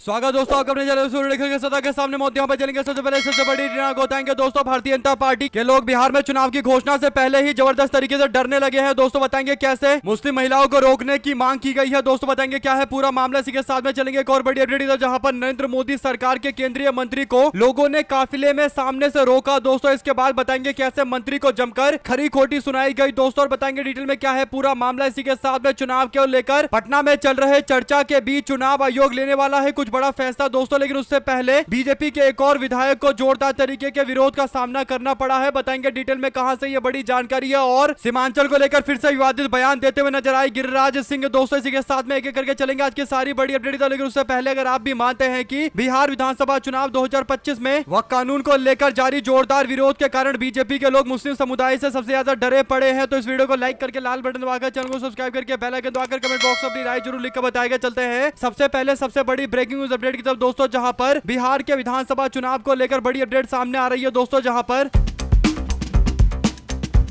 स्वागत दोस्तों, आप अपने चैनल के सदा के सामने मोतियों पर चलेंगे। सबसे पहले सबसे बड़ी बताएंगे दोस्तों, भारतीय जनता पार्टी के लोग बिहार में चुनाव की घोषणा से पहले ही जबरदस्त तरीके से डरने लगे हैं। दोस्तों बताएंगे कैसे मुस्लिम महिलाओं को रोकने की मांग की गई है। दोस्तों बताएंगे क्या है पूरा मामला, इसी के साथ में चलेंगे एक और बड़ी अपडेट जहां पर नरेंद्र मोदी सरकार के केंद्रीय मंत्री को लोगों ने काफिले में सामने से रोका। दोस्तों इसके बाद बताएंगे कैसे मंत्री को जमकर खरी खोटी सुनाई गई। दोस्तों और बताएंगे डिटेल में क्या है पूरा मामला। इसी के साथ में चुनाव को लेकर पटना में चल रहे चर्चा के बीच चुनाव आयोग लेने वाला है कुछ बड़ा फैसला। दोस्तों लेकिन उससे पहले बीजेपी के एक और विधायक को जोरदार तरीके के विरोध का सामना करना पड़ा है। बताएंगे डिटेल में कहां से ये बड़ी जानकारी है। और सीमांचल को लेकर फिर से विवादित बयान देते हुए नजर आए गिरिराज सिंह। दोस्तों इसी के साथ में एक एक करके चलेंगे आज की सारी बड़ी अपडेट। लेकिन उससे पहले अगर आप भी मानते हैं कि बिहार विधानसभा चुनाव 2025 में वक्फ कानून को लेकर जारी जोरदार विरोध के कारण बीजेपी के लोग मुस्लिम समुदाय से सबसे ज्यादा डरे पड़े हैं, तो इस वीडियो को लाइक करके लाल बटन दबाकर चैनल को सब्सक्राइब करके बेल आइकन दबाकर कमेंट बॉक्स में अपनी राय जरूर लिखकर बताएगा। चलते हैं सबसे पहले सबसे बड़ी ब्रेकिंग न्यूज अपडेट की तरफ दोस्तों, जहां पर बिहार के विधानसभा चुनाव को लेकर बड़ी अपडेट सामने आ रही है। दोस्तों जहां पर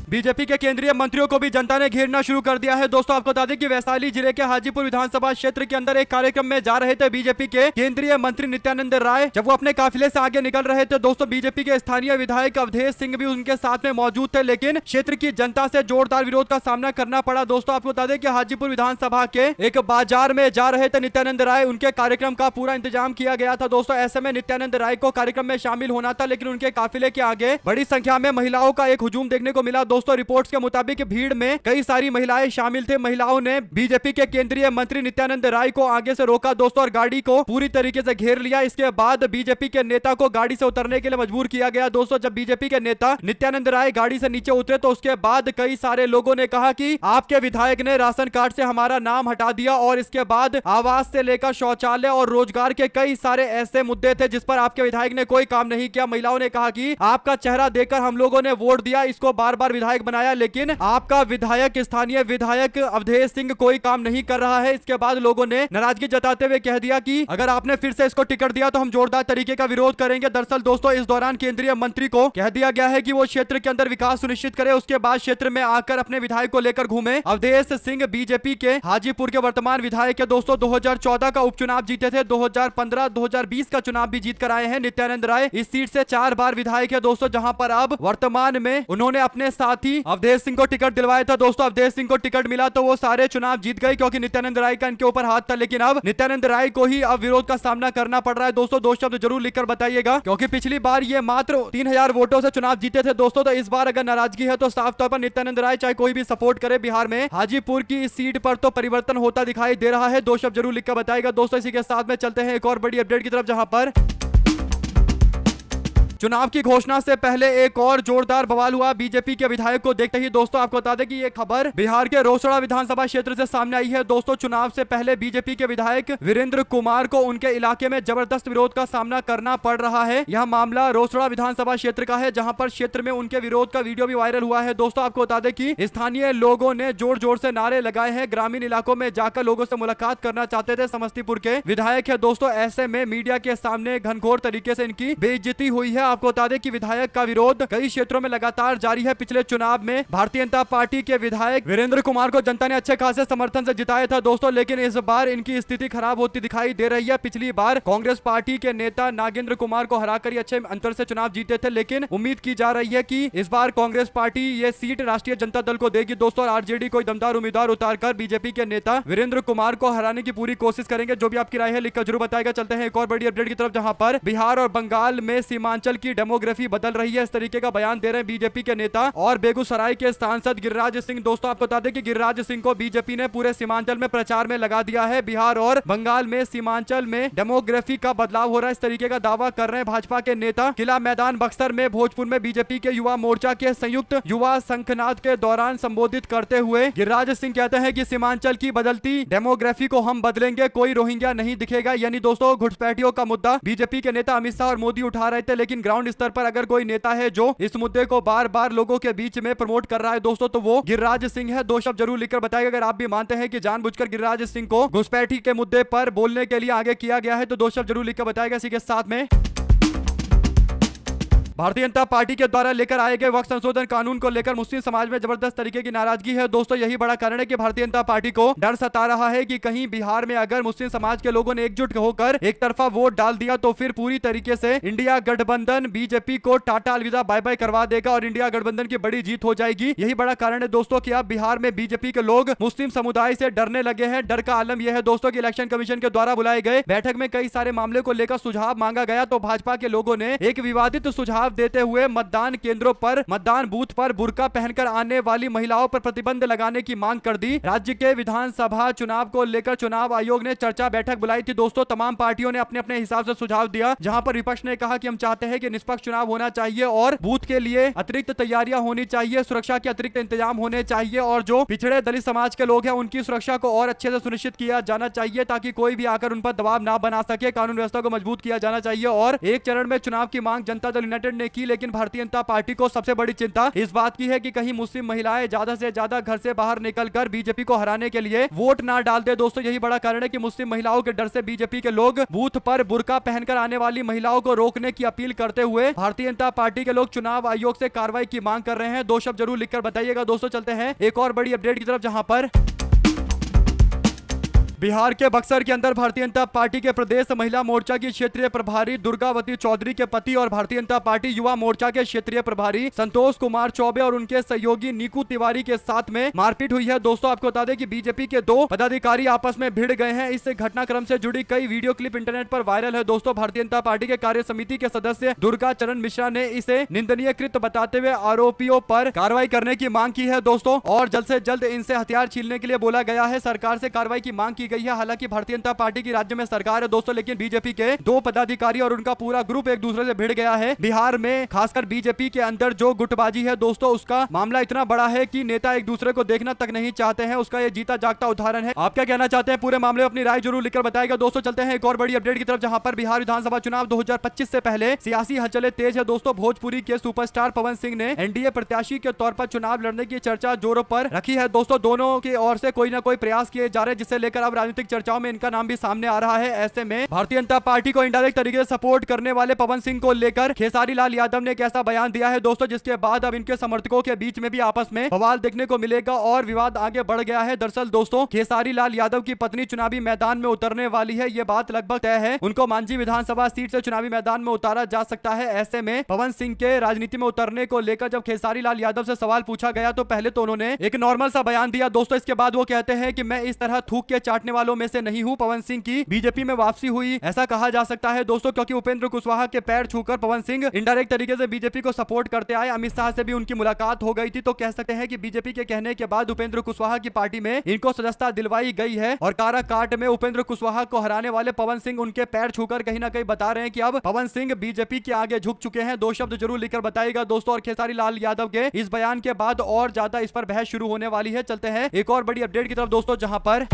बीजेपी के केंद्रीय मंत्रियों को भी जनता ने घेरना शुरू कर दिया है। दोस्तों आपको बता दें कि वैशाली जिले के हाजीपुर विधानसभा क्षेत्र के अंदर एक कार्यक्रम में जा रहे थे बीजेपी के केंद्रीय मंत्री नित्यानंद राय। जब वो अपने काफिले से आगे निकल रहे थे दोस्तों, बीजेपी के स्थानीय विधायक अवधेश सिंह भी उनके साथ में मौजूद थे, लेकिन क्षेत्र की जनता से जोरदार विरोध का सामना करना पड़ा। दोस्तों आपको बता दें कि हाजीपुर विधानसभा के एक बाजार में जा रहे थे नित्यानंद राय, उनके कार्यक्रम का पूरा इंतजाम किया गया था। दोस्तों ऐसे में नित्यानंद राय को कार्यक्रम में शामिल होना था, लेकिन उनके काफिले के आगे बड़ी संख्या में महिलाओं का एक हुजूम देखने को मिला। दोस्तों रिपोर्ट्स के मुताबिक भीड़ में कई सारी महिलाएं शामिल थे। महिलाओं ने बीजेपी के केंद्रीय मंत्री नित्यानंद राय को आगे से रोका दोस्तों, और गाड़ी को पूरी तरीके से घेर लिया। इसके बाद बीजेपी के नेता को गाड़ी से उतरने के लिए मजबूर किया गया। दोस्तों जब बीजेपी के नेता नित्यानंद राय गाड़ी से नीचे उतरे तो उसके बाद कई सारे लोगों ने कहा कि आपके विधायक ने राशन कार्ड से हमारा नाम हटा दिया, और इसके बाद आवास से लेकर शौचालय और रोजगार के कई सारे ऐसे मुद्दे थे जिस पर आपके विधायक ने कोई काम नहीं किया। महिलाओं ने कहा कि आपका चेहरा देखकर हम लोगों ने वोट दिया, इसको बार बार विधायक बनाया, लेकिन आपका विधायक स्थानीय विधायक अवधेश सिंह कोई काम नहीं कर रहा है। इसके बाद लोगों ने नाराजगी जताते हुए कह दिया कि अगर आपने फिर से इसको टिकट दिया तो हम जोरदार तरीके का विरोध करेंगे। दरअसल दोस्तों इस दौरान केंद्रीय मंत्री को कह दिया गया है कि वो क्षेत्र के अंदर विकास सुनिश्चित करे, उसके बाद क्षेत्र में आकर अपने विधायक को लेकर घूमे। अवधेश सिंह बीजेपी के हाजीपुर के वर्तमान विधायक है। दोस्तों 2014 का उपचुनाव जीते थे, 2015 2020 का चुनाव भी जीत कर आए हैं। नित्यानंद राय इस सीट से 4 बार विधायक है दोस्तों, जहां पर अब वर्तमान में उन्होंने अपने साथी अवधेश सिंह को टिकट दिलवाया था। दोस्तों अवधेश सिंह को टिकट मिला तो वो सारे चुनाव जीत गए क्योंकि नित्यानंद राय का इनके ऊपर हाथ था, लेकिन अब नित्यानंद राय को ही अब विरोध का सामना करना पड़ रहा है। दोस्तों 2 शब्द जरूर लिखकर बताइएगा, क्योंकि पिछली बार ये मात्र 3000 वोटों से चुनाव जीते थे दोस्तों, तो इस बार अगर नाराजगी है तो साफ तौर पर नित्यानंद राय चाहे कोई भी सपोर्ट करे, बिहार में हाजीपुर की इस सीट पर तो परिवर्तन होता दिखाई दे रहा है। 2 शब्द जरूर लिखकर बताइएगा। दोस्तों इसी के साथ में चलते हैं एक और बड़ी अपडेट की तरफ, जहां पर चुनाव की घोषणा से पहले एक और जोरदार बवाल हुआ बीजेपी के विधायक को देखते ही। दोस्तों आपको बता दें कि ये खबर बिहार के रोसड़ा विधानसभा क्षेत्र से सामने आई है। दोस्तों चुनाव से पहले बीजेपी के विधायक वीरेंद्र कुमार को उनके इलाके में जबरदस्त विरोध का सामना करना पड़ रहा है। यह मामला रोसड़ा विधानसभा क्षेत्र का है, जहां पर क्षेत्र में उनके विरोध का वीडियो भी वायरल हुआ है। दोस्तों आपको बता दें कि स्थानीय लोगों ने जोर जोर से नारे लगाए हैं, ग्रामीण इलाकों में जाकर लोगों से मुलाकात करना चाहते थे। समस्तीपुर के विधायक है दोस्तों, ऐसे में मीडिया के सामने घनघोर तरीके से इनकी बेइज्जती हुई है। आपको बता दें कि विधायक का विरोध कई क्षेत्रों में लगातार जारी है। पिछले चुनाव में भारतीय जनता पार्टी के विधायक वीरेंद्र कुमार को जनता ने अच्छे खासे समर्थन से जिताया था दोस्तों, लेकिन इस बार इनकी स्थिति खराब होती दिखाई दे रही है। पिछली बार कांग्रेस पार्टी के नेता नागेंद्र कुमार को हराकर अच्छे अंतर से चुनाव जीते थे, लेकिन उम्मीद की जा रही है कि इस बार कांग्रेस पार्टी ये सीट राष्ट्रीय जनता दल को देगी दोस्तों, और आरजेडी कोई दमदार उम्मीदवार उतारकर बीजेपी के नेता वीरेंद्र कुमार को हराने की पूरी कोशिश करेंगे। जो भी आपकी राय है लिखकर जरूर बताएगा। चलते हैं एक और बड़ी अपडेट की तरफ, जहां पर बिहार और बंगाल में सीमांचल की डेमोग्राफी बदल रही है, इस तरीके का बयान दे रहे हैं बीजेपी के नेता और बेगूसराय के सांसद गिरिराज सिंह। दोस्तों आपको बता दें कि गिरिराज सिंह को बीजेपी ने पूरे सीमांचल में प्रचार में लगा दिया है। बिहार और बंगाल में सीमांचल में डेमोग्राफी का बदलाव हो रहा है, इस तरीके का दावा कर रहे हैं भाजपा के नेता। किला मैदान बक्सर में भोजपुर में बीजेपी के युवा मोर्चा के संयुक्त युवा संखनाद के दौरान संबोधित करते हुए गिरिराज सिंह कहते हैं कि सीमांचल की बदलती डेमोग्राफी को हम बदलेंगे, कोई रोहिंग्या नहीं दिखेगा। यानी दोस्तों घुसपैठियों का मुद्दा बीजेपी के नेता अमित शाह और मोदी उठा रहे थे, लेकिन ग्राउंड स्तर पर अगर कोई नेता है जो इस मुद्दे को बार बार लोगों के बीच में प्रमोट कर रहा है दोस्तों, तो वो गिरिराज सिंह है। 2 शब्द जरूर लिखकर बताइएगा अगर आप भी मानते हैं कि जानबूझकर गिरिराज सिंह को घुसपैठी के मुद्दे पर बोलने के लिए आगे किया गया है, तो 2 शब्द जरूर लिखकर बताइएगा। इसी के साथ में भारतीय जनता पार्टी के द्वारा लेकर आए गए वक्त संशोधन कानून को लेकर मुस्लिम समाज में जबरदस्त तरीके की नाराजगी है दोस्तों। यही बड़ा कारण है कि भारतीय जनता पार्टी को डर सता रहा है कि कहीं बिहार में अगर मुस्लिम समाज के लोगों ने एकजुट होकर एक तरफा वोट डाल दिया तो फिर पूरी तरीके से इंडिया गठबंधन बीजेपी को टाटा अलविदा बाय बाय करवा देगा और इंडिया गठबंधन की बड़ी जीत हो जाएगी। यही बड़ा कारण है दोस्तों कि अब बिहार में बीजेपी के लोग मुस्लिम समुदाय से डरने लगे हैं। डर का आलम यह है दोस्तों कि इलेक्शन कमीशन के द्वारा बुलाए गए बैठक में कई सारे मामले को लेकर सुझाव मांगा गया तो भाजपा के लोगों ने एक विवादित सुझाव देते हुए मतदान केंद्रों पर मतदान बूथ पर बुर्का पहनकर आने वाली महिलाओं पर प्रतिबंध लगाने की मांग कर दी। राज्य के विधानसभा चुनाव को लेकर चुनाव आयोग ने चर्चा बैठक बुलाई थी दोस्तों। तमाम पार्टियों ने अपने अपने हिसाब से सुझाव दिया, जहां पर विपक्ष ने कहा कि हम चाहते हैं कि निष्पक्ष चुनाव होना चाहिए और बूथ के लिए अतिरिक्त तैयारियां होनी चाहिए, सुरक्षा के अतिरिक्त इंतजाम होने चाहिए और जो पिछड़े दलित समाज के लोग हैं उनकी सुरक्षा को और अच्छे से सुनिश्चित किया जाना चाहिए ताकि कोई भी आकर उन पर दबाव ना बना सके। कानून व्यवस्था को मजबूत किया जाना चाहिए और एक चरण में चुनाव की मांग जनता दल यूनाइटेड ने की, लेकिन भारतीय जनता पार्टी को सबसे बड़ी चिंता इस बात की है कि कहीं मुस्लिम महिलाएं ज्यादा से ज्यादा घर से बाहर निकलकर बीजेपी को हराने के लिए वोट ना डाल दे दोस्तों। यही बड़ा कारण है कि मुस्लिम महिलाओं के डर से बीजेपी के लोग बूथ पर बुर्का पहनकर आने वाली महिलाओं को रोकने की अपील करते हुए भारतीय जनता पार्टी के लोग चुनाव आयोग से कार्रवाई की मांग कर रहे हैं। दो शब्द जरूर लिखकर बताइएगा दोस्तों। चलते हैं एक और बड़ी अपडेट की तरफ, जहां पर बिहार के बक्सर के अंदर भारतीय जनता पार्टी के प्रदेश महिला मोर्चा की क्षेत्रीय प्रभारी दुर्गावती चौधरी के पति और भारतीय जनता पार्टी युवा मोर्चा के क्षेत्रीय प्रभारी संतोष कुमार चौबे और उनके सहयोगी नीकू तिवारी के साथ में मारपीट हुई है दोस्तों। आपको बता दें कि बीजेपी के दो पदाधिकारी आपस में भिड़ गए हैं। इस घटनाक्रम से जुड़ी कई वीडियो क्लिप इंटरनेट पर वायरल है दोस्तों। भारतीय जनता पार्टी के कार्य समिति के सदस्य दुर्गा चरण मिश्रा ने इसे निंदनीय कृत्य बताते हुए आरोपियों पर कार्रवाई करने की मांग की है दोस्तों और जल्द से जल्द इनसे हथियार छीनने के लिए बोला गया है। सरकार से कार्रवाई की मांग की गई है। हालांकि भारतीय जनता पार्टी की राज्य में सरकार है दोस्तों, लेकिन बीजेपी के दो पदाधिकारी और उनका पूरा ग्रुप एक दूसरे से भिड़ गया है। बिहार में खासकर बीजेपी के अंदर जो गुटबाजी है दोस्तों, उसका मामला इतना बड़ा है कि नेता एक दूसरे को देखना तक नहीं चाहते हैं। उसका ये जीता जागता उदाहरण है। आप क्या कहना चाहते हैं पूरे मामले में? अपनी राय जरूर लिखकर बताएगा दोस्तों। चलते हैं एक और बड़ी अपडेट की तरफ, जहां पर बिहार विधानसभा चुनाव 2025 से पहले सियासी हलचलें तेज है दोस्तों। भोजपुरी के सुपरस्टार पवन सिंह ने एनडीए प्रत्याशी के तौर पर चुनाव लड़ने की चर्चा जोरों पर रखी है दोस्तों। दोनों की ओर से कोई ना कोई प्रयास किए जा रहे हैं, जिसे लेकर अब राजनीतिक चर्चाओं में इनका नाम भी सामने आ रहा है। ऐसे में भारतीय जनता पार्टी को इनडायरेक्ट तरीके से सपोर्ट करने वाले पवन सिंह को लेकर खेसारी लाल यादव ने एक ऐसा बयान दिया है दोस्तों, जिसके बाद अब इनके समर्थकों के बीच में भी आपस में बवाल देखने को मिलेगा और विवाद आगे बढ़ गया है। दरअसल दोस्तों, खेसारी लाल यादव की पत्नी चुनावी मैदान में उतरने वाली है, ये बात लगभग तय है। उनको मांझी विधानसभा सीट से चुनावी मैदान में उतारा जा सकता है। ऐसे में पवन सिंह के राजनीति में उतरने को लेकर जब खेसारी लाल यादव से सवाल पूछा गया तो पहले तो उन्होंने एक नॉर्मल सा बयान दिया दोस्तों। इसके बाद वो कहते हैं कि मैं इस तरह थूक के चाटने वालों में से नहीं हूं। पवन सिंह की बीजेपी में वापसी हुई ऐसा कहा जा सकता है दोस्तों, क्योंकि उपेंद्र कुशवाहा के पैर छूकर पवन सिंह इनडायरेक्ट तरीके से बीजेपी को सपोर्ट करते आए। अमित शाह से भी उनकी मुलाकात हो गई थी, तो कह सकते हैं कि बीजेपी के कहने के बाद उपेंद्र कुशवाहा की पार्टी में इनको सदस्यता दिलवाई गई है और काराकाट में उपेंद्र कुशवाहा को हराने वाले पवन सिंह उनके पैर छूकर कहीं ना कहीं बता रहे हैं कि अब पवन सिंह बीजेपी के आगे झुक चुके हैं। दो शब्द जरूर लिखकर बताइएगा दोस्तों। और खेसारी लाल यादव के इस बयान के बाद और ज्यादा इस पर बहस शुरू होने वाली है। चलते हैं एक और बड़ी अपडेट की तरफ दोस्तों, जहां पर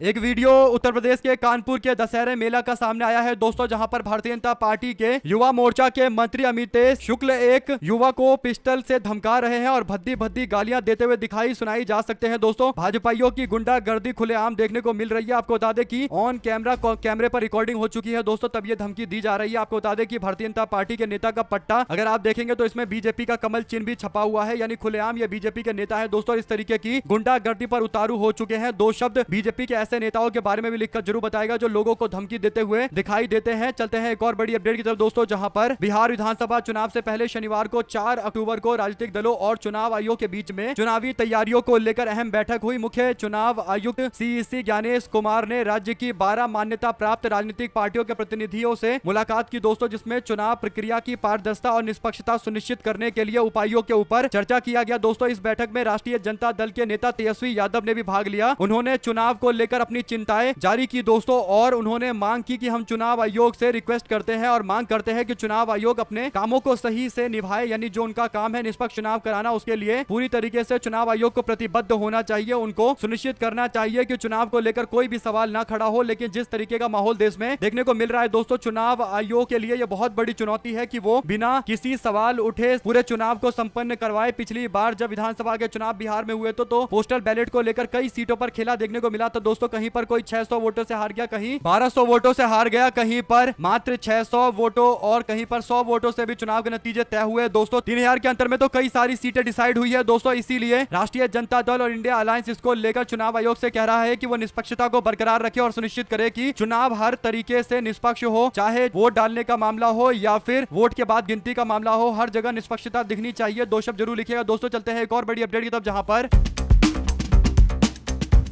एक वीडियो उत्तर प्रदेश के कानपुर के दशहरे मेला का सामने आया है दोस्तों, जहां पर भारतीय जनता पार्टी के युवा मोर्चा के मंत्री अमितेश शुक्ल एक युवा को पिस्टल से धमका रहे हैं और भद्दी भद्दी गालियां देते हुए दिखाई सुनाई जा सकते हैं दोस्तों। भाजपाइयों की गुंडागर्दी खुलेआम देखने को मिल रही है। आपको बता दें कि ऑन कैमरे पर रिकॉर्डिंग हो चुकी है दोस्तों, तब ये धमकी दी जा रही है। आपको बता दें कि भारतीय जनता पार्टी के नेता का पट्टा अगर आप देखेंगे तो इसमें बीजेपी का कमल चिन्ह भी छपा हुआ है, यानी खुलेआम ये बीजेपी के नेता है दोस्तों। इस तरीके की गुंडागर्दी पर उतारू हो चुके हैं। दो शब्द बीजेपी के ऐसे नेताओं के बारे में भी लिखकर जरूर बताएगा जो लोगों को धमकी देते हुए दिखाई देते हैं। चलते हैं एक और बड़ी अपडेट की तरफ दोस्तों, जहां पर बिहार विधानसभा चुनाव से पहले शनिवार को 4 अक्टूबर को राजनीतिक दलों और चुनाव आयोग के बीच में चुनावी तैयारियों को लेकर अहम बैठक हुई। मुख्य चुनाव आयुक्त सीईसी ज्ञानेश कुमार ने राज्य की 12 मान्यता प्राप्त राजनीतिक पार्टियों के प्रतिनिधियों से मुलाकात की दोस्तों, जिसमें चुनाव प्रक्रिया की पारदर्शिता और निष्पक्षता सुनिश्चित करने के लिए उपायों के ऊपर चर्चा किया गया दोस्तों। इस बैठक में राष्ट्रीय जनता दल के नेता तेजस्वी यादव ने भी भाग लिया। उन्होंने चुनाव को लेकर अपनी चिंताएं जारी की दोस्तों और उन्होंने मांग की कि हम चुनाव आयोग से रिक्वेस्ट करते हैं और मांग करते हैं कि चुनाव आयोग अपने कामों को सही से निभाए, यानी जो उनका काम है निष्पक्ष चुनाव कराना, उसके लिए पूरी तरीके से चुनाव आयोग को प्रतिबद्ध होना चाहिए। उनको सुनिश्चित करना चाहिए कि चुनाव को लेकर कोई भी सवाल ना खड़ा हो। लेकिन जिस तरीके का माहौल देश में देखने को मिल रहा है दोस्तों, चुनाव आयोग के लिए यह बहुत बड़ी चुनौती है कि वो बिना किसी सवाल उठे पूरे चुनाव को संपन्न करवाए। पिछली बार जब विधानसभा के चुनाव बिहार में हुए तो पोस्टल बैलेट को लेकर कई सीटों पर खेला देखने को मिला था दोस्तों। कहीं पर कोई 600 वोटों से हार गया, कहीं 1200 वोटों से हार गया, कहीं पर मात्र 600 वोटों और कहीं पर 100 वोटों से भी चुनाव के नतीजे तय हुए। दोस्तों 3000 के अंतर में तो कई सारी सीटें डिसाइड हुई है दोस्तों। इसीलिए राष्ट्रीय जनता दल और इंडिया अलायंस इसको लेकर चुनाव आयोग से कह रहा है कि वो निष्पक्षता को बरकरार रखे और सुनिश्चित करे कि चुनाव हर तरीके से निष्पक्ष हो, चाहे वोट डालने का मामला हो या फिर वोट के बाद गिनती का मामला हो, हर जगह निष्पक्षता दिखनी चाहिए। दो शब्द जरूर लिखिएगा दोस्तों। चलते हैं एक और बड़ी अपडेट की तरफ, जहां पर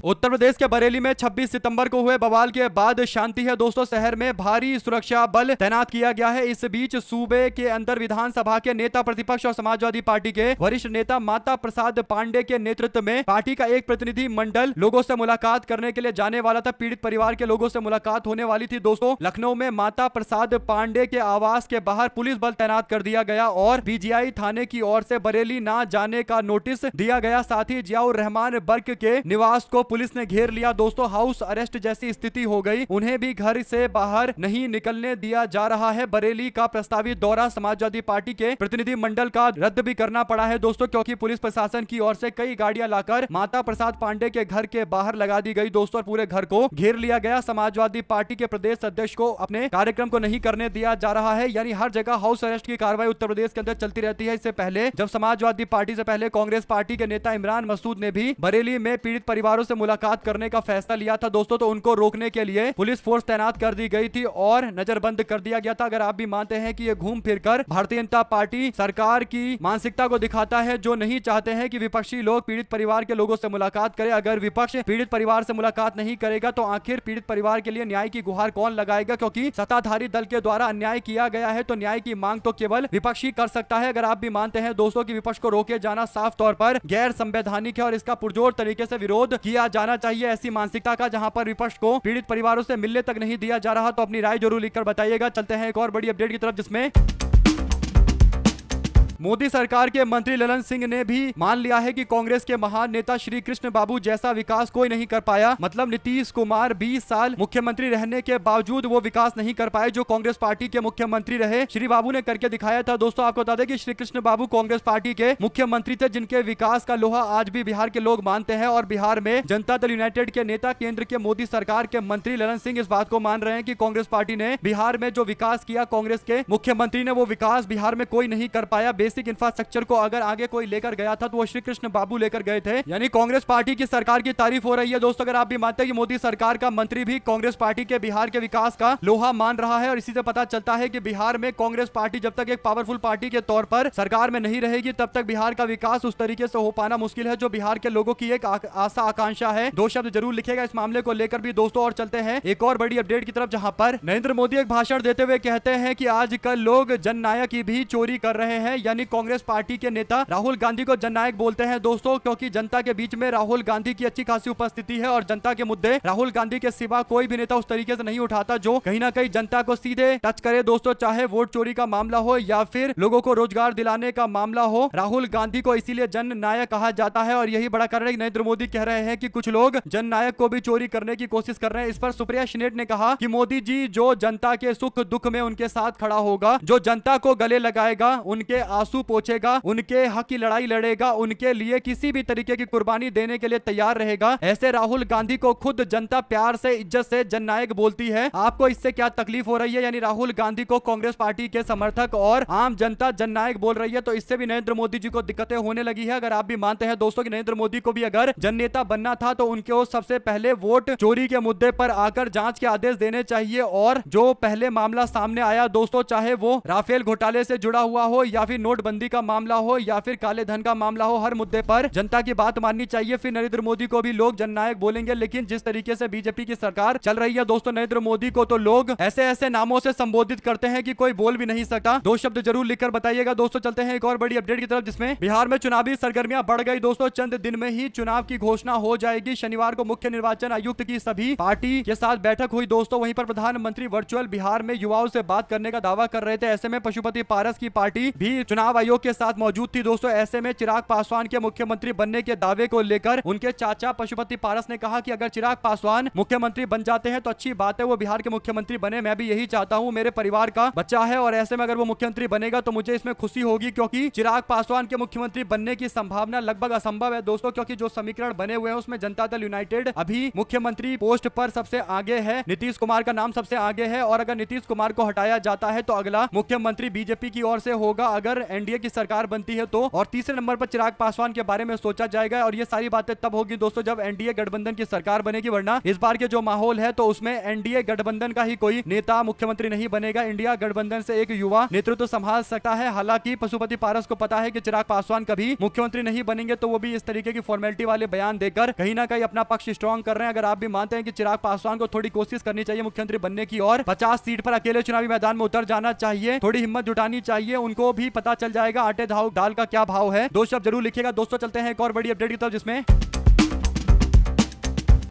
उत्तर प्रदेश के बरेली में 26 सितंबर को हुए बवाल के बाद शांति है दोस्तों। शहर में भारी सुरक्षा बल तैनात किया गया है। इस बीच सूबे के अंदर विधानसभा के नेता प्रतिपक्ष और समाजवादी पार्टी के वरिष्ठ नेता माता प्रसाद पांडे के नेतृत्व में पार्टी का एक प्रतिनिधि मंडल लोगों से मुलाकात करने के लिए जाने वाला था। पीड़ित परिवार के लोगों से मुलाकात होने वाली थी दोस्तों। लखनऊ में माता प्रसाद पांडे के आवास के बाहर पुलिस बल तैनात कर दिया गया और बीजीआई थाने की ओर से बरेली न जाने का नोटिस दिया गया। साथ ही जियाउर रहमान बर्क के निवास को पुलिस ने घेर लिया दोस्तों। हाउस अरेस्ट जैसी स्थिति हो गई, उन्हें भी घर से बाहर नहीं निकलने दिया जा रहा है। बरेली का प्रस्तावित दौरा समाजवादी पार्टी के प्रतिनिधि मंडल का रद्द भी करना पड़ा है दोस्तों, क्योंकि पुलिस प्रशासन की ओर से कई गाड़ियां लाकर माता प्रसाद पांडे के घर के बाहर लगा दी गई दोस्तों और पूरे घर को घेर लिया गया। समाजवादी पार्टी के प्रदेश अध्यक्ष को अपने कार्यक्रम को नहीं करने दिया जा रहा है, यानी हर जगह हाउस अरेस्ट की कार्रवाई उत्तर प्रदेश के अंदर चलती रहती है। इससे पहले जब समाजवादी पार्टी से पहले कांग्रेस पार्टी के नेता इमरान मसूद ने भी बरेली में पीड़ित परिवारों से मुलाकात करने का फैसला लिया था दोस्तों, तो उनको रोकने के लिए पुलिस फोर्स तैनात कर दी गई थी और नजरबंद कर दिया गया था। अगर आप भी मानते हैं कि ये घूम फिरकर भारतीय जनता पार्टी सरकार की मानसिकता को दिखाता है, जो नहीं चाहते हैं कि विपक्षी लोग पीड़ित परिवार के लोगों से मुलाकात करें। अगर विपक्ष पीड़ित परिवार से मुलाकात नहीं करेगा तो आखिर पीड़ित परिवार के लिए न्याय की गुहार कौन लगाएगा, क्योंकि सत्ताधारी दल के द्वारा अन्याय किया गया है तो न्याय की मांग तो केवल विपक्षी कर सकता है। अगर आप भी मानते हैं दोस्तों कि विपक्ष को रोके जाना साफ तौर पर गैर संवैधानिक है और इसका पुरजोर तरीके से विरोध किया जाना चाहिए, ऐसी मानसिकता का जहां पर विपक्ष को पीड़ित परिवारों से मिलने तक नहीं दिया जा रहा, तो अपनी राय जरूर लिखकर बताइएगा। चलते हैं एक और बड़ी अपडेट की तरफ, जिसमें मोदी सरकार के मंत्री ललन सिंह ने भी मान लिया है कि कांग्रेस के महान नेता श्री कृष्ण बाबू जैसा विकास कोई नहीं कर पाया। मतलब नीतीश कुमार 20 साल मुख्यमंत्री रहने के बावजूद वो विकास नहीं कर पाए जो कांग्रेस पार्टी के मुख्यमंत्री रहे। श्री बाबू ने करके दिखाया था दोस्तों। आपको बता दें कि श्री कृष्ण बाबू कांग्रेस पार्टी के मुख्यमंत्री थे, जिनके विकास का लोहा आज भी बिहार के लोग मानते हैं और बिहार में जनता दल यूनाइटेड के नेता, केंद्र के मोदी सरकार के मंत्री ललन सिंह इस बात को मान रहे हैं कि कांग्रेस पार्टी ने बिहार में जो विकास किया, कांग्रेस के मुख्यमंत्री ने वो विकास बिहार में कोई नहीं कर पाया। बेसिक इंफ्रास्ट्रक्चर को अगर आगे कोई लेकर गया था तो वो श्री कृष्ण बाबू लेकर गए थे, यानी कांग्रेस पार्टी की सरकार की तारीफ हो रही है दोस्तों। अगर आप भी मानते हैं कि मोदी सरकार का मंत्री भी कांग्रेस पार्टी के बिहार के विकास का लोहा मान रहा है, और इसी से पता चलता है कि बिहार में कांग्रेस पार्टी जब तक एक पावरफुल पार्टी के तौर पर सरकार में नहीं रहेगी तब तक बिहार का विकास उस तरीके से हो पाना मुश्किल है जो बिहार के लोगों की एक आशा आकांक्षा है। दो शब्द जरूर लिखेगा इस मामले को लेकर भी दोस्तों। और चलते हैं एक और बड़ी अपडेट की तरफ, जहां पर नरेंद्र मोदी एक भाषण देते हुए कहते हैं कि आजकल लोग जननायक की भी चोरी कर रहे हैं, यानी कांग्रेस पार्टी के नेता राहुल गांधी को जननायक बोलते हैं दोस्तों, क्योंकि जनता के बीच में राहुल गांधी की अच्छी खासी उपस्थिति है और जनता के मुद्दे राहुल गांधी के सिवा कोई भी नेता उस तरीके से नहीं उठाता जो कहीं ना कहीं जनता को सीधे टच करे दोस्तों। चाहे वोट चोरी का मामला हो या फिर लोगों को रोजगार दिलाने का मामला हो, राहुल गांधी को इसीलिए जननायक कहा जाता है। और यही बड़ा कारण है कि नरेंद्र मोदी कह रहे हैं कि कुछ लोग जननायक को भी चोरी करने की कोशिश कर रहे हैं। इस पर सुप्रिया श्रीनेट ने कहा कि मोदी जी जो जनता के सुख दुख में उनके साथ खड़ा होगा, जो जनता को गले लगाएगा, उनके आंसू पोंछेगा, उनके हक की लड़ाई लड़ेगा, उनके लिए किसी भी तरीके की कुर्बानी देने के लिए तैयार रहेगा, ऐसे राहुल गांधी को खुद जनता प्यार से इज्जत से जननायक बोलती है। आपको इससे क्या तकलीफ हो रही है, यानी राहुल गांधी को कांग्रेस पार्टी के समर्थक और आम जनता जननायक बोल रही है, तो इससे भी नरेंद्र मोदी जी को दिक्कतें होने लगी है। अगर आप भी मानते हैं दोस्तों कि नरेंद्र मोदी को भी अगर जननेता बनना था तो उनको सबसे पहले वोट चोरी के मुद्दे पर आकर जांच के आदेश देने चाहिए। और जो पहले मामला सामने आया दोस्तों, चाहे वो राफेल घोटाले से जुड़ा हुआ हो या फिर नोटबंदी का मामला हो या फिर काले धन का मामला हो, हर मुद्दे पर जनता की बात माननी चाहिए, फिर नरेंद्र मोदी को भी लोग जननायक बोलेंगे। लेकिन जिस तरीके से बीजेपी की सरकार चल रही है दोस्तों, नरेंद्र मोदी को तो लोग ऐसे ऐसे नामों से संबोधित करते हैं कि कोई बोल भी नहीं सकता। दो शब्द जरूर लिखकर बताइएगा दोस्तों। चलते हैं एक और बड़ी अपडेट की तरफ, जिसमें बिहार में चुनावी सरगर्मियां बढ़ गई दोस्तों। चंद दिन में ही चुनाव की घोषणा हो जाएगी। शनिवार को मुख्य निर्वाचन आयुक्त की सभी पार्टी के साथ बैठक हुई दोस्तों। वहीं पर प्रधानमंत्री वर्चुअल बिहार में युवाओं से बात करने का दावा कर रहे थे। ऐसे में पशुपति पारस की पार्टी भी चुनाव चुनाव आयोग के साथ मौजूद थी दोस्तों। ऐसे में चिराग पासवान के मुख्यमंत्री बनने के दावे को लेकर उनके चाचा पशुपति पारस ने कहा कि अगर चिराग पासवान मुख्यमंत्री बन जाते हैं तो अच्छी बात है, वो बिहार के मुख्यमंत्री बने, मैं भी यही चाहता हूं, मेरे परिवार का बच्चा है और ऐसे में अगर वो मुख्यमंत्री बनेगा तो मुझे इसमें खुशी होगी, क्योंकि चिराग पासवान के मुख्यमंत्री बनने की संभावना लगभग असंभव है दोस्तों, क्योंकि जो समीकरण बने हुए हैं उसमें जनता दल यूनाइटेड अभी मुख्यमंत्री पोस्ट पर सबसे आगे है, नीतीश कुमार का नाम सबसे आगे है और अगर नीतीश कुमार को हटाया जाता है तो अगला मुख्यमंत्री बीजेपी की ओर से होगा अगर एनडीए की सरकार बनती है तो, और तीसरे नंबर पर चिराग पासवान के बारे में सोचा जाएगा। और ये सारी बातें तब होगी दोस्तों जब एनडीए गठबंधन की सरकार बनेगी, वरना इस बार के जो माहौल है तो उसमें एनडीए गठबंधन का ही कोई नेता मुख्यमंत्री नहीं बनेगा, इंडिया गठबंधन से एक युवा नेतृत्व संभाल सकता है। हालांकि पशुपति पारस को पता है कि चिराग पासवान कभी मुख्यमंत्री नहीं बनेंगे, तो वो भी इस तरीके की फॉर्मेलिटी वाले बयान देकर कहीं ना कहीं अपना पक्ष स्ट्रॉन्ग कर रहे हैं। अगर आप भी मानते हैं कि चिराग पासवान को थोड़ी कोशिश करनी चाहिए मुख्यमंत्री बनने की और 50 सीट पर अकेले चुनावी मैदान में उतर जाना चाहिए, थोड़ी हिम्मत जुटानी चाहिए, उनको भी पता चल जाएगा आटे दाल का क्या भाव है। दो शब्द जरूर लिखिएगा दोस्तों। चलते हैं एक और बड़ी अपडेट की तरफ, जिसमें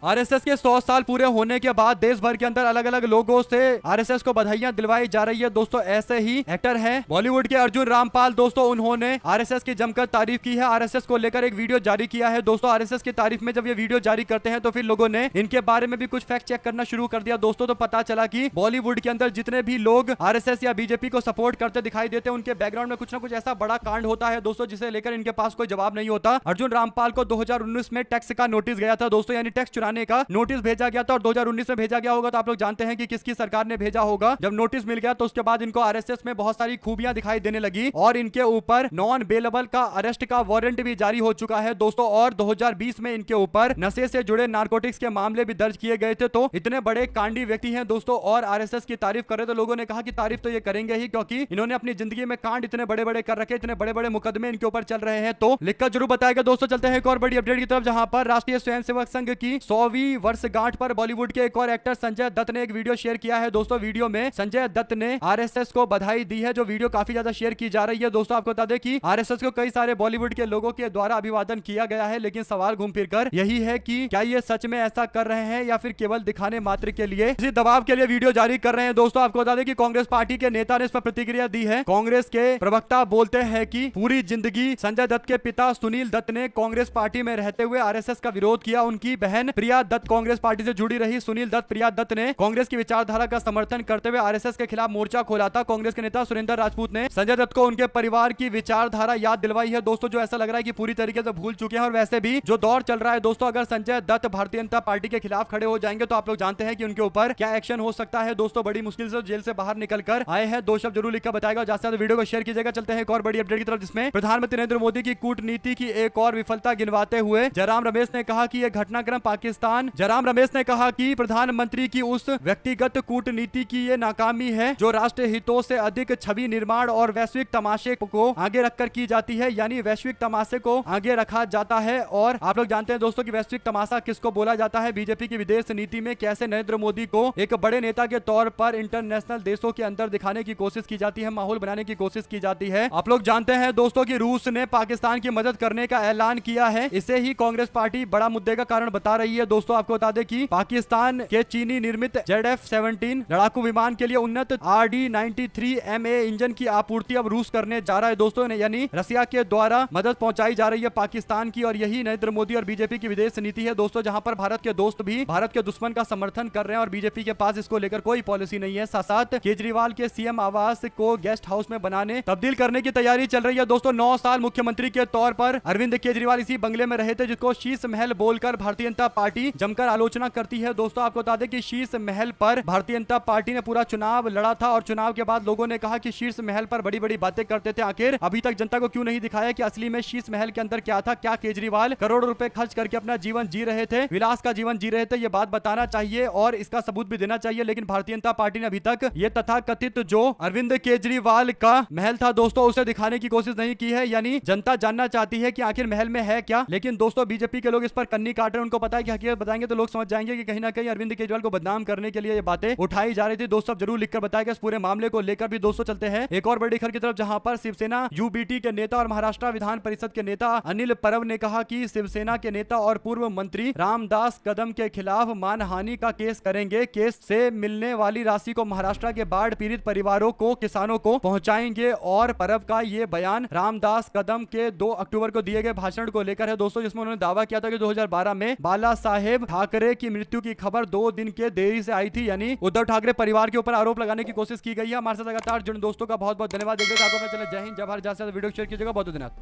आरएसएस के 100 साल पूरे होने के बाद देश भर के अंदर अलग अलग लोगों से आरएसएस को बधाइयां दिलवाई जा रही है दोस्तों। ऐसे ही एक्टर हैं बॉलीवुड के अर्जुन रामपाल दोस्तों, उन्होंने आरएसएस की जमकर तारीफ की है, आरएसएस को लेकर एक वीडियो जारी किया है दोस्तों। आरएसएस की तारीफ में जब ये वीडियो जारी करते हैं तो फिर लोगों ने इनके बारे में भी कुछ फैक्ट चेक करना शुरू कर दिया दोस्तों। तो पता चला कि बॉलीवुड के अंदर जितने भी लोग आरएसएस या बीजेपी को सपोर्ट करते दिखाई देते हैं, उनके बैकग्राउंड में कुछ ना कुछ ऐसा बड़ा कांड होता है दोस्तों जिसे लेकर इनके पास कोई जवाब नहीं होता। अर्जुन रामपाल को 2019 में टैक्स का नोटिस गया था दोस्तों, यानी टैक्स चुराने का नोटिस भेजा गया था और 2019 में भेजा गया होगा। तो आप लोग जानते हैं कि किसकी सरकार ने भेजा होगा। जब नोटिस मिल गया तो उसके बाद इनको आरएसएस में बहुत सारी खूबियां दिखाई देने लगी और इनके ऊपर नॉन बेलेबल का अरेस्ट का वारंट भी जारी हो चुका है दोस्तों। और 2020 में इनके ऊपर नशे से जुड़े नारकोटिक्स के मामले भी दर्ज किए गए थे। तो इतने बड़े कांडी व्यक्ति हैं दोस्तों और आरएसएस की तारीफ कर रहे, तो लोगों ने कहा कि तारीफ तो ये करेंगे ही, क्योंकि इन्होंने अपनी जिंदगी में कांड इतने बड़े बड़े कर रखे, इतने बड़े बड़े मुकदमे इनके ऊपर चल रहे हैं। तो लिखकर जरूर बताएगा दोस्तों। चलते हैं एक और बड़ी अपडेट की तरफ, जहां पर राष्ट्रीय स्वयंसेवक संघ की 100वीं वर्षगांठ पर बॉलीवुड के एक और एक्टर संजय दत्त ने एक वीडियो शेयर किया है दोस्तों। वीडियो में संजय दत्त ने आरएसएस को बधाई दी है, जो वीडियो काफी ज्यादा शेयर की जा रही है दोस्तों। आपको बता दें कि आरएसएस को कई सारे बॉलीवुड के लोगों के द्वारा अभिवादन किया गया है, लेकिन सवाल घूम फिर कर यही है कि क्या ये सच में ऐसा कर रहे हैं या फिर केवल दिखाने मात्र के लिए किसी दबाव के लिए वीडियो जारी कर रहे हैं दोस्तों। आपको बता दें कि कांग्रेस पार्टी के नेता ने इस पर प्रतिक्रिया दी है। कांग्रेस के प्रवक्ता बोलते हैं कि पूरी जिंदगी संजय दत्त के पिता सुनील दत्त ने कांग्रेस पार्टी में रहते हुए आरएसएस का विरोध किया। उनकी बहन प्रिया दत्त कांग्रेस पार्टी से जुड़ी रही। सुनील दत्त प्रिया दत्त ने कांग्रेस की विचारधारा का समर्थन करते हुए आरएसएस के खिलाफ मोर्चा खोला था। कांग्रेस के नेता सुरेंद्र राजपूत ने संजय दत्त को उनके परिवार की विचारधारा याद दिलवाई है दोस्तों, जो ऐसा लग रहा है कि पूरी तरीके से भूल चुके हैं। और वैसे भी जो दौर चल रहा है दोस्तों, अगर संजय दत्त भारतीय जनता पार्टी के खिलाफ खड़े हो जाएंगे तो आप लोग जानते हैं कि उनके ऊपर क्या एक्शन हो सकता है दोस्तों। बड़ी मुश्किल से जेल से बाहर निकलकर आए हैं। दो शब्द जरूर लिखकर बताएगा, ज्यादा से वीडियो को शेयर कीजिएगा। चलते हैं एक और बड़ी अपडेट की तरफ, जिसमें प्रधानमंत्री नरेंद्र मोदी की कूटनीति की एक और विफलता गिनवाते हुए जयराम रमेश ने कहा कि यह घटनाक्रम पाकिस्तान जयराम रमेश ने कहा कि प्रधानमंत्री की उस व्यक्तिगत कूटनीति की ये नाकामी है जो राष्ट्र हितों से अधिक छवि निर्माण और वैश्विक तमाशे को आगे रखकर की जाती है, यानी वैश्विक तमाशे को आगे रखा जाता है। और आप लोग जानते हैं दोस्तों कि वैश्विक तमाशा किसको बोला जाता है। बीजेपी की विदेश नीति में कैसे नरेंद्र मोदी को एक बड़े नेता के तौर पर इंटरनेशनल देशों के अंदर दिखाने की कोशिश की जाती है, माहौल बनाने की कोशिश की जाती है। आप लोग जानते हैं दोस्तों कि रूस ने पाकिस्तान की मदद करने का ऐलान किया है। इसे ही कांग्रेस पार्टी बड़ा मुद्दे का कारण बता रही है दोस्तों। आपको बता दें कि पाकिस्तान के चीनी निर्मित ZF-17 लड़ाकू विमान के लिए उन्नत RD-93MA इंजन की आपूर्ति अब रूस करने जा रहा है दोस्तों, यानी रसिया के द्वारा मदद पहुंचाई जा रही है पाकिस्तान की। और यही नरेंद्र मोदी और बीजेपी की विदेश नीति है दोस्तों, जहां पर भारत के दोस्त भी भारत के दुश्मन का समर्थन कर रहे हैं और बीजेपी के पास इसको लेकर कोई पॉलिसी नहीं है। साथ साथ केजरीवाल के सीएम आवास को गेस्ट हाउस में बनाने तब्दील करने की तैयारी चल रही है दोस्तों। 9 साल मुख्यमंत्री के तौर पर अरविंद केजरीवाल इसी बंगले में रहे थे, जिसको शीश महल बोलकर भारतीय जनता पार्टी जमकर आलोचना करती है दोस्तों। आपको बता दें कि शीश महल पर भारतीय जनता पार्टी ने पूरा चुनाव लड़ा था और चुनाव के बाद लोगों ने कहा कि शीश महल पर बड़ी बड़ी बातें करते थे। आखिर अभी तक जनता को क्यों नहीं दिखाया कि असली में शीश महल के अंदर क्या था। क्या केजरीवाल करोड़ों रुपए खर्च करके अपना जीवन जी रहे थे, विलास का जीवन जी रहे थे। ये बात बताना चाहिए और इसका सबूत भी देना चाहिए। लेकिन भारतीय जनता पार्टी ने अभी तक ये तथाकथित जो अरविंद केजरीवाल का महल था दोस्तों, उसे दिखाने की कोशिश नहीं की है। यानी जनता जानना चाहती है कि आखिर महल में है क्या। लेकिन दोस्तों बीजेपी के लोग इस पर कन्नी काट रहे हैं। उनको पता है कि हकीकत बताएंगे तो लोग समझ जाएंगे कि कहीं ना कहीं अरविंद केजरीवाल को बदनाम करने के लिए ये बातें उठाई जा रही थी। दोस्तों आप जरूर लिखकर बताएगा इस पूरे मामले को लेकर भी। दोस्तों चलते हैं एक और बड़ी खबर की तरफ, जहां पर शिवसेना यूबीटी के नेता और महाराष्ट्र विधान परिषद के नेता अनिल परब ने कहा कि शिवसेना के नेता और पूर्व मंत्री रामदास कदम के खिलाफ मानहानि का केस करेंगे। केस से मिलने वाली राशि को महाराष्ट्र के बाढ़ पीड़ित परिवारों को, किसानों को पहुंचाएंगे। और परब का ये बयान रामदास कदम के 2 अक्टूबर को दिए गए भाषण को लेकर है दोस्तों, जिसमें उन्होंने दावा किया था कि 2012 में बाला साहेब ठाकरे की मृत्यु की खबर 2 दिन के देरी से आई थी। यानी उद्धव ठाकरे परिवार के ऊपर आरोप लगाने की कोशिश की गई है। हमारे साथ लगातार जुड़े दोस्तों का बहुत बहुत धन्यवाद। देखते हैं आपको अपना चैनल जय हिंद जय भारत, जहाँ से वीडियो शेयर कीजिएगा। बहुत धन्यवाद।